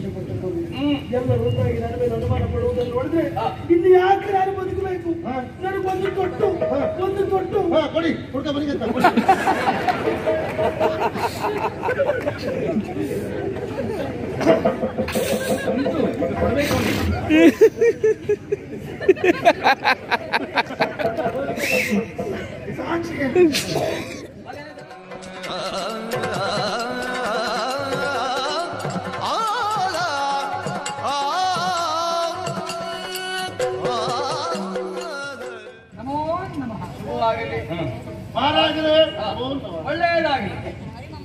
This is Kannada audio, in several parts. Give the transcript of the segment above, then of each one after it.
ಸಂತೋಷ ಪಟ್ಟದ್ದು. ಎಲ್ಲರೂ ಒಂದಾಗಿ ನನ್ನ ಮೇಲೆ ಅನುಮಾನ ಪಡುವುದನ್ನು ನೋಡಿದ್ರೆ ಇನ್ನು ಯಾಕೆ ನಾನು ಬದುಕಬೇಕು? ನನಗೊಂದು ತೊಟ್ಟು ಕೊಡಿ ಹುಡುಕ ಬರಿಗೆ ಒಳ್ಳೆಯದಾಗಲಿ.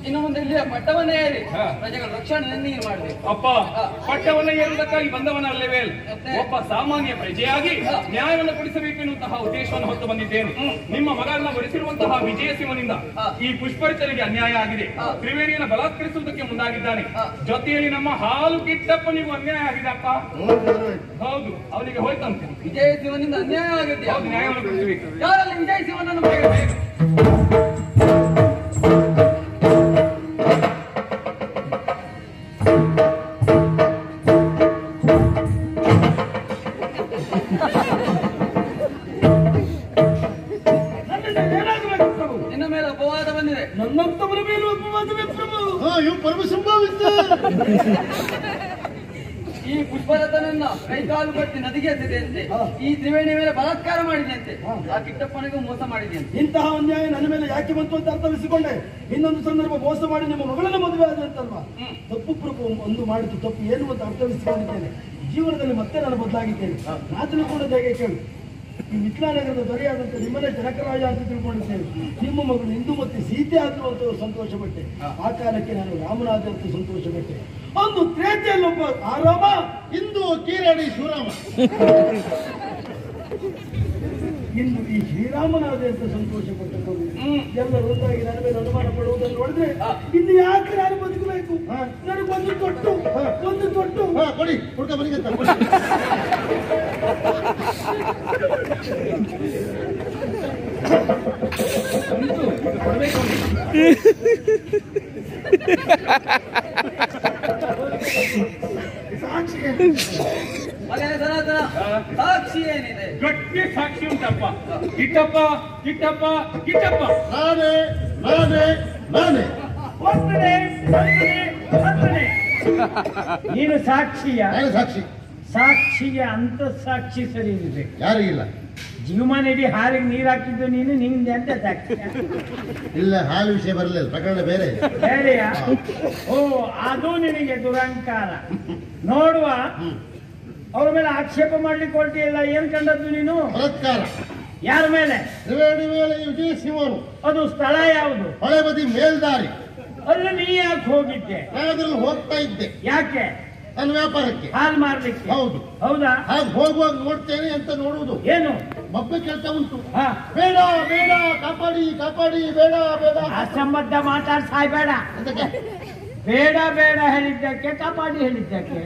ಇನ್ನು ಮುಂದೆ ಇಲ್ಲಿಯ ಪಟ್ಟವನ್ನೇ ಏರಿ ಪ್ರಜೆಗಳ ರಕ್ಷಣೆ ನೀನು ಮಾಡಬೇಕು. ಅಪ್ಪ, ಪಟ್ಟವನ್ನ ಏರುವುದಕ್ಕಾಗಿ ಬಂದವನಲ್ಲವೇ ಒಬ್ಬ ಸಾಮಾನ್ಯ ಪ್ರಜೆಯಾಗಿ ನ್ಯಾಯವನ್ನು ಕೊಡಿಸಬೇಕೆನ್ನುವಂತಹ ಉದ್ದೇಶವನ್ನು ಹೊತ್ತು ಬಂದಿದ್ದೇನೆ. ನಿಮ್ಮ ಮಗನನ್ನ ವರಿಸಿರುವಂತಹ ವಿಜಯ ಸಿಂಹನಿಂದ ಈ ಪುಷ್ಪರ್ಚನೆಗೆ ಅನ್ಯಾಯ ಆಗಿದೆ. ತ್ರಿವೇಣಿಯನ್ನು ಬಲಾತ್ಕರಿಸುವುದಕ್ಕೆ ಮುಂದಾಗಿದ್ದಾನೆ. ಜೊತೆಯಲ್ಲಿ ನಮ್ಮ ಹಾಲು ಕಿಟ್ಟಪ್ಪನಿಗೂ ಅನ್ಯಾಯ ಆಗಿದೆ. ಅಪ್ಪ ಹೌದು, ಅವನಿಗೆ ಹೋಯ್ತಂತೆ. ವಿಜಯ ಸಿಂಹನಿಂದ ಅನ್ಯಾಯ ಆಗಿದೆ. ಹೌದು, ನ್ಯಾಯವನ್ನು ಕೊಡಿಸಬೇಕು. ಯಾರಲ್ಲಿ ವಿಜಯ ಸಿಂಹನನ್ನು ಬರೆಯಬೇಕು? ನನ್ನಂತವರ ಮೇಲೂ ಅಪವಾದವೇ ಪ್ರಭು. ಇವು ಪರಮ ಸಂಭಾವಿತ. ಈ ಪುಷ್ಪರಥನನ್ನ ಕೈಕಾಲು ಕಟ್ಟಿ ನದಿಗೆ ಎಸೆದೆಯಂತೆ. ಈ ತ್ರಿವೇಣಿ ಮೇಲೆ ಬಲಾತ್ಕಾರ ಮಾಡಿದೆಯಂತೆ. ಆ ಕಿಟ್ಟಪ್ಪನಿಗೂ ಮೋಸ ಮಾಡಿದೆಯಂತೆ. ಇಂತಹ ಅನ್ಯಾಯ ನನ್ನ ಮೇಲೆ ಯಾಕೆ ಬಂತು ಅಂತ ಅರ್ಥವಿಸಿಕೊಂಡೆ. ಇನ್ನೊಂದು ಸಂದರ್ಭ ಮೋಸ ಮಾಡಿ ನಿಮ್ಮ ಮಗಳನ್ನ ಮದುವೆ ಆದಂತಲ್ವಾ? ತಪ್ಪು ಪ್ರಭು ಒಂದು ಮಾಡಿದ್ದು ತಪ್ಪು ಏನು ಅಂತ ಅರ್ಥವಿಸಿಕೊಂಡಿದ್ದೇನೆ. ಜೀವನದಲ್ಲಿ ಮತ್ತೆ ನಾನು ಬದಲಾಗಿದ್ದೇನೆ. ರಾಜನ ಕೂಡ ಹೇಗೆ ಕೇಳು. ಈ ಮಿಥಿಲಾನಗರದ ದೊರೆಯಾದಂತ ನಿಮ್ಮನ್ನೇ ಜನಕರಾಜ ಅಂತ ತಿಳ್ಕೊಂಡಿದ್ದೇನೆ. ನಿಮ್ಮ ಮಗಳು ಇಂದು ಮತ್ತೆ ಸೀತೆ ಆದ್ರು ಅಂತ ಸಂತೋಷ ಪಟ್ಟೆ. ಆ ಕಾಲಕ್ಕೆ ನಾನು ರಾಮನಾದ ಅಂತ ಸಂತೋಷ ಪಟ್ಟೆ. ಒಂದು ತ್ರೇತೆಯಲ್ಲೊಬ್ಬ ಆರಾಮ, ಇಂದು ಕೀರಾಣಿ ಶಿವರಾಮ, ಇನ್ನು ಈ ಶ್ರೀರಾಮನಾದ ಅಂತ ಸಂತೋಷ ಪಟ್ಟದ್ದು. ಎಲ್ಲರೂ ಒಂದಾಗಿ ನನ್ನ ಮೇಲೆ ಅನುಮಾನ ಪಡುವುದನ್ನು ನೋಡಿದ್ರೆ ಇನ್ನು ಯಾಕೆ ನಾನು ಬದುಕಬೇಕು? ನನಗೊಂದು ತೊಟ್ಟು ಕೊಡಿ ಹುಡುಕ ಬರಿಗೆ ಸಾಕ್ಷಿ ಏನಿದೆ? ಗಟ್ಟಿ ಸಾಕ್ಷಿ ಉಂಟಪ್ಪ. ಕಿಟ್ಟಪ್ಪ ಕಿಟ್ಟಪ್ಪ ಕಿಟ್ಟಪ್ಪ ನಾನೇ ನೀನು ಸಾಕ್ಷಿಯ? ಸಾಕ್ಷಿ. ಸಾಕ್ಷಿಗೆ ಅಂತ ಸಾಕ್ಷಿ ಸರಿ ಇದೆ. ಯಾರಿಗಿಲ್ಲ. ಜೀವಮಾನ ಇಡೀ ಹಾಲಿಗೆ ನೀರು ಹಾಕಿದ್ದು ನೀನು, ನಿಂಗೆ ಅಂತ ಸಾಕ್ಷಿ ಇಲ್ಲ. ಹಾಲು ವಿಷಯ ಬರಲಿಲ್ಲ, ಪ್ರಕರಣ ಬೇರೆ ಬೇರೆಯಾ? ಓ, ಅದು ನಿನಗೆ ದುರಂಕಾರ. ನೋಡುವ, ಅವ್ರ ಮೇಲೆ ಆಕ್ಷೇಪ ಮಾಡ್ಲಿಕ್ಕೆ ಹೊರಟಿಯಲ್ಲ. ಏನ್ ಕಂಡದ್ದು ನೀನು? ಬಲಾತ್ಕಾರ. ಯಾರ ಮೇಲೆ? ತ್ರಿವೇಣಿ ಮೇಲೆ ವಿಜಯ ಸಿಂಹರು. ಅದು ಸ್ಥಳ ಯಾವುದು? ಹೊಳೆ ಬದಿ ಮೇಲ್ದಾರಿ. ಅಲ್ಲಿ ನೀ ಯಾಕೆ ಹೋಗಿದ್ದೆ? ನಾನು ಅದ್ರಲ್ಲಿ ಹೋಗ್ತಾ ಇದ್ದೆ. ಯಾಕೆ? ನನ್ನ ವ್ಯಾಪಾರಕ್ಕೆ. ಹಾಲ್ ಮಾರ್ಲಿಕ್ಕೆ? ಹೌದು. ಹೌದಾ? ಹಾಗೆ ಹೋಗುವಾಗ ನೋಡ್ತೇನೆ ಅಂತ ನೋಡುವುದು. ಏನು ಮಬ್ಬ ಕೇಳ್ತಾ ಉಂಟು. ಹಾ, ಬೇಡ ಬೇಡ, ಕಾಪಾಡಿ ಕಾಪಾಡಿ, ಬೇಡ ಬೇಡ. ಅಸಂಬದ್ಧ ಮಾತಾಡ್ ಸಾಯ್ಬೇಡ. ಅದಕ್ಕೆ ಬೇಡ ಬೇಡ ಹೇಳಿದ್ದಕ್ಕೆ ಕಾಪಾಡಿ ಹೇಳಿದ್ದಕ್ಕೆ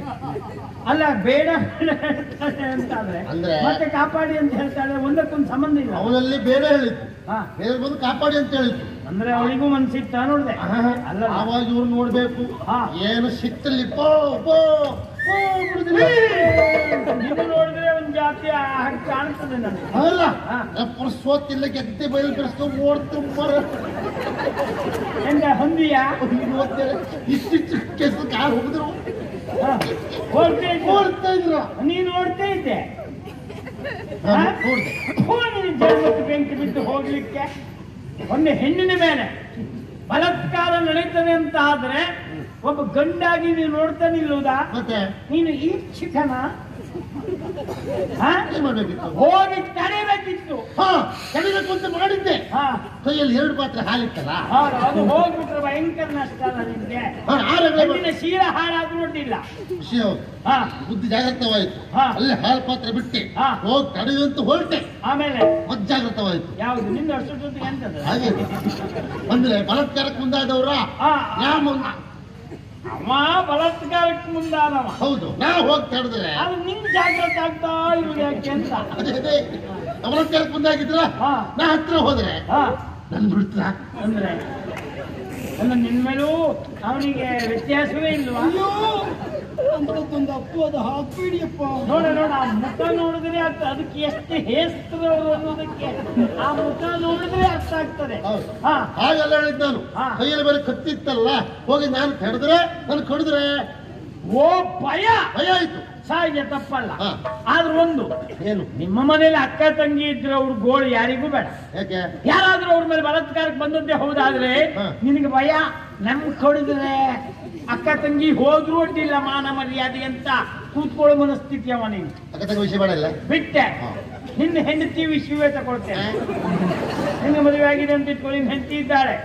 ಅಲ್ಲ. ಬೇಡ ಬೇಡ ಹೇಳ್ತಾಳೆ ಅಂತಾದ್ರೆ ಮತ್ತೆ ಕಾಪಾಡಿ ಅಂತ ಹೇಳ್ತಾಳೆ. ಒಂದಕ್ಕೊಂದು ಸಂಬಂಧ ಇಲ್ಲ. ಅವನಲ್ಲಿ ಬೇಡ ಹೇಳಿದ್ದು, ಹಾ, ಬೇರೆ ಬಂದು ಕಾಪಾಡಿ ಅಂತ ಹೇಳಿದ್ದು. ಅಂದ್ರೆ ಅವಳಿಗೂ ಮನ್ಸಿತ್ತ ನೋಡ್ದೆ. ಅಲ್ಲ, ಆವಾಗ ಇವ್ರು ನೋಡ್ಬೇಕು. ಏನು ಸಿಟ್ಟಲ್ಲಿ ಇದು ನೋಡಿದ್ರೆ ಒಂದ್ ಜಾತಿ ಕಾಣ್ತದೆ ನನಗೆ. ಅಲ್ಲ, ಪುರುಸೋತಿಲ್ಲ ಗೆದ್ದೆ ಬಯಲು ಬೆಳೆಸ್ಕೊಂಡು ಓಡ್ತಾರೆ. ಎಂದ ಹೊಂದಿಯಾ? ಇಷ್ಟಿಷ್ಟು ಕೆಸ ಕಾಲು ಹೋಗಿದ್ರು ಓಡ್ತಾ ಇದ್ರು. ನೀನು ನೋಡ್ತಾ ಇದ್ದೆ. ಜನ್ಮಕ್ಕೆ ಬೆಂಕಿ ಬಿದ್ದು ಹೋಗ್ಲಿಕ್ಕೆ ಒಂದು ಹೆಣ್ಣಿನ ಮೇಲೆ ಬಲಾತ್ಕಾರ ನಡೀತದೆ ಅಂತ ಆದ್ರೆ ಒಬ್ಬ ಗಂಡಾಗಿ ನೀವು ನೋಡ್ತಾ ನಿಲ್ಲುವುದಾ? ಮತ್ತೆ ನೀನು ಈ ಚಿಕನ ಹೋಗಿ ತಡೆಯಬೇಕಿತ್ತು. ತಡಿಬೇಕು ಅಂತ ಮಾಡಿದ್ದೆ. ಕೈಯಲ್ಲಿ 2 ಪಾತ್ರೆ ಹಾಲಿತ್ತಲ್ಲ, ಅದು ಹೋಗ್ಬಿಟ್ರೆ ಭಯಂಕರ ನಷ್ಟ ಅಲ್ಲ ನಿಮ್ಗೆ. ಹೆಣ್ಣಿನ ಶೀಲ ಹಾಳಾದ್ರೂ ನೋಡಿಲ್ಲ. ಬುದ್ಧಿ ಜಾಗೃತವಾಯಿತು. ಅಲ್ಲೇ ಹಾಲು ಪಾತ್ರೆ ಬಿಟ್ಟೆ ಹೋಗಿ ತಡೆಯುವಂತ ಹೊರಟೆ. ಆಮೇಲೆ ಮಜ್ಜಾಗೃತವಾಯಿತು. ಯಾವುದು ನಿಂದು ಅಷ್ಟೊತ್ತಿಗೆ ಎಂತದ? ಹಾಗೆ ಅಂದ್ರೆ ಬಲಾತ್ಕಾರಕ್ಕೆ ಮುಂದಾದವ್ರ ಅವ ಬಲಾತ್ಕಾರಕ್ಕೆ ಮುಂದಾದವ. ಹೌದು, ನಾ ಹೋಗಿ ತಡೆದ್ರೆ ಅದು ನಿಂಗ್ ಜಾಗ್ರತೆ ಆಗ್ತಾ ಇರುವುದು ಯಾಕೆ ಅಂತ. ಅದೇ ಬಲಾತ್ಕಾರಕ್ಕೆ ಮುಂದಾಗಿದ್ರ ನಾ ಹತ್ರ ಹೋದ್ರೆ ನನ್ ಬಿಡ್ತ ಅಂದ್ರೆ ನಿನ್ ಮೇಲೂ ಅವನಿಗೆ ವ್ಯತ್ಯಾಸವೇ ಇಲ್ವಾ? ಅಂತದ್ದೊಂದು ಅಪ್ಪು ಅದು ಹಾಕ್ಬೇಡಿಯಪ್ಪ. ನೋಡ ಆ ಮುಖ ನೋಡಿದ್ರೆ ಅದಕ್ಕೆ ಎಷ್ಟು ಹೇಸ್ತರು ಅನ್ನೋದಕ್ಕೆ ಆ ಮುಖ ನೋಡಿದ್ರೆ ಅರ್ಥ ಆಗ್ತದೆ. ಹಾಗೆಲ್ಲ ಹೇಳಿದ್ ನಾನು. ಕೈಯಲ್ಲಿ ಬೇರೆ ಕತ್ತಿತ್ತಲ್ಲ, ಹೋಗಿ ನಾನು ಕಡಿದ್ರೆ ನಾನು ಕಡಿದ್ರೆ ಓ ಭಯ ಆಯ್ತು. ಸಾರಿಗೆ ತಪ್ಪಲ್ಲ. ಆದ್ರೂ ಒಂದು ಏನು, ನಿಮ್ಮ ಮನೇಲಿ ಅಕ್ಕ ತಂಗಿ ಇದ್ರೆ ಅವ್ರ ಗೋಳು ಯಾರಿಗೂ ಬೇಡ. ಯಾಕೆ? ಯಾರಾದ್ರೂ ಅವ್ರ ಮೇಲೆ ಬಲಾತ್ಕಾರಕ್ಕೆ ಬಂದದ್ದೇ ಹೌದಾದ್ರೆ ನಿನಗೆ ಭಯ. ನಮ್ ಕಡಿದ್ರೆ ಅಕ್ಕ ತಂಗಿ ಹೋದ್ರು ಅಡ್ಡಿಲ್ಲ, ಮಾನ ಮರ್ಯಾದೆ ಅಂತ ಕೂತ್ಕೊಳ್ಳೋ ಮನಸ್ಥಿತಿ ಅವನಿಗೆ. ಅಕ್ಕ ತಂಗಿ ವಿಷಯ ಬೇಡ ಇಲ್ಲ ಬಿಟ್ಟೆ. ನಿನ್ನ ಹೆಂಡತಿ ವಿಷಯವೇ ತಗೊಳ್ತೇನೆ. ನಿನ್ನ ಮದುವೆ ಆಗಿದೆ ಅಂತ ಇಟ್ಕೊಳ್ಳಿ, ನಿನ್ನ ಹೆಂಡತಿ ಇದ್ದಾಳೆ,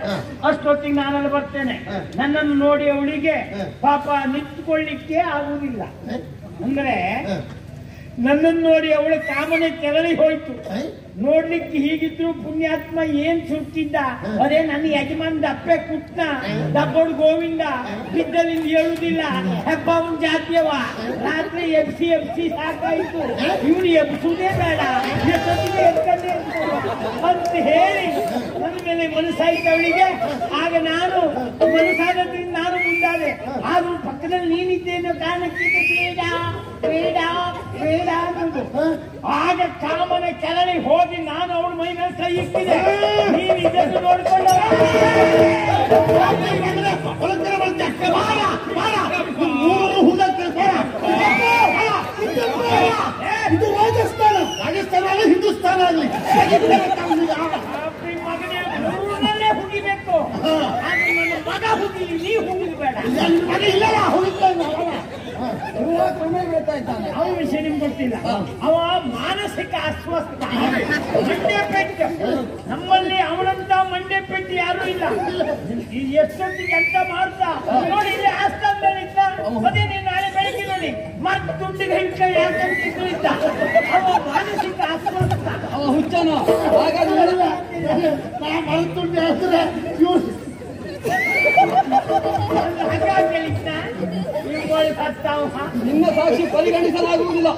ಅಷ್ಟೊತ್ತಿಗೆ ನಾನಲ್ಲಿ ಬರ್ತೇನೆ. ನನ್ನನ್ನು ನೋಡಿ ಅವಳಿಗೆ ಪಾಪ ನಿಂತ್ಕೊಳ್ಳಿಕ್ಕೆ ಆಗುವುದಿಲ್ಲ. ಅಂದ್ರೆ ನನ್ನನ್ನು ನೋಡಿ ಅವಳ ಕಾಮನೆ ಕೆರಳಿ ಹೋಯ್ತು. ನೋಡ್ಲಿಕ್ಕೆ ಹೀಗಿದ್ರು ಪುಣ್ಯಾತ್ಮ ಏನ್ ಸುತ್ತಿದ್ದ, ಅದೇ ನನ್ನ ಯಜಮಾನ್ ದಪ್ಪೆ ಕುಟ್ನ ದಪ್ಪೋಡ್ ಗೋವಿಂದ ಬಿದ್ದಲಿಂದ ಹೇಳುದಿಲ್ಲ, ಹೆಬ್ಬ ಅವನ್ ಜಾತಿಯವ, ರಾತ್ರಿ ಎಬ್ಸಿ ಸಾಕಾಯ್ತು, ಇವನು ಎಬ್ಸುದೇ ಬೇಡ ಎತ್ಕೊಂಡೆ ಅಂತ ಹೇಳಿ ನನ್ನ ಮೇಲೆ ಮನಸ್ಸಾಯ್ತು ಅವಳಿಗೆ. ಆಗ ನಾನು ಮನಸ್ಸಾದ್ರಿಂದ ನಾನು ಮುಂದಾದೆ. ಆದ್ರೂ ಪಕ್ಕದಲ್ಲಿ ನೀನಿದ್ದೇನೋ ಕಾರಣಕ್ಕೆ ಬೇಡ ಬೇಡ ಬೇಡ ಅನ್ನೋದು. ಆಗ ಕಾಮನ ಕೆರಳಿ ಹೋಗಿ ನಾನು ಅವಳ ಮೈ ಮೇಲೆ ಕೈ ಇಟ್ಟಿದೆ. ನೀನು ಇದನ್ನು ನೋಡ್ಕೊಂಡು ಇದು ರಾಜಸ್ಥಾನ ಅಲ್ಲ ಹಿಂದೂಸ್ತಾನ ಆಗಲಿ ಮಗನೇ ಊರಲ್ಲೇ ಹುಗಿಬೇಕು. ಆದ್ರೆ ನನ್ನ ಮಗ ಹುಗಿಲಿ, ನೀ ಹುಗಿದು ಬೇಡ. ಮಗ ಇಲ್ಲಲ್ಲ ಹುಡುಕ್ತಾನೆ. ಅವ ವಿಷಯ ನಿಮ್ಗೆ ಗೊತ್ತಿಲ್ಲ. ಅವ ಮಾನಸಿಕ ಅಸ್ವಸ್ಥ, ಮಂಡ್ಯ ಪೆಟ್ಟು. ನಮ್ಮಲ್ಲಿ ಅವನಂತ ಮಂಡ್ಯ ಪೆಟ್ಟು ಯಾರು ಇಲ್ಲ. ಎಷ್ಟೊತ್ತಿಗೆ ಅಂತ ಮಾಡ್ತಾ ನೋಡಿ, ಇಲ್ಲಿ ಆಸ್ಥಾನದಲ್ಲಿ ಇದ್ದ. ಅದೇ ನೀನು ನಾಳೆ ಬೆಳಿಗ್ಗೆ ನೋಡಿ ಮರ್ತು ದುಡ್ಡಿಗೆ ಹಿಡ್ಕೊಂಡು ಯಾಕಂತಿದ್ರು ಇದ್ದ. ಅವ ಮಾನಸಿಕ ಅಸ್ವಸ್ಥ, ಅವ ಹುಚ್ಚನ. ಹಾಗಾದ್ರೆ ಮರುತುಂಡಿ ಹಾಕಿದ್ರೆ ಇವ್ರು ನಿನ್ನ ಸಾಕ್ಷಿ ಪರಿಗಣಿಸಲಾಗುವುದಿಲ್ಲ.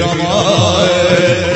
Rama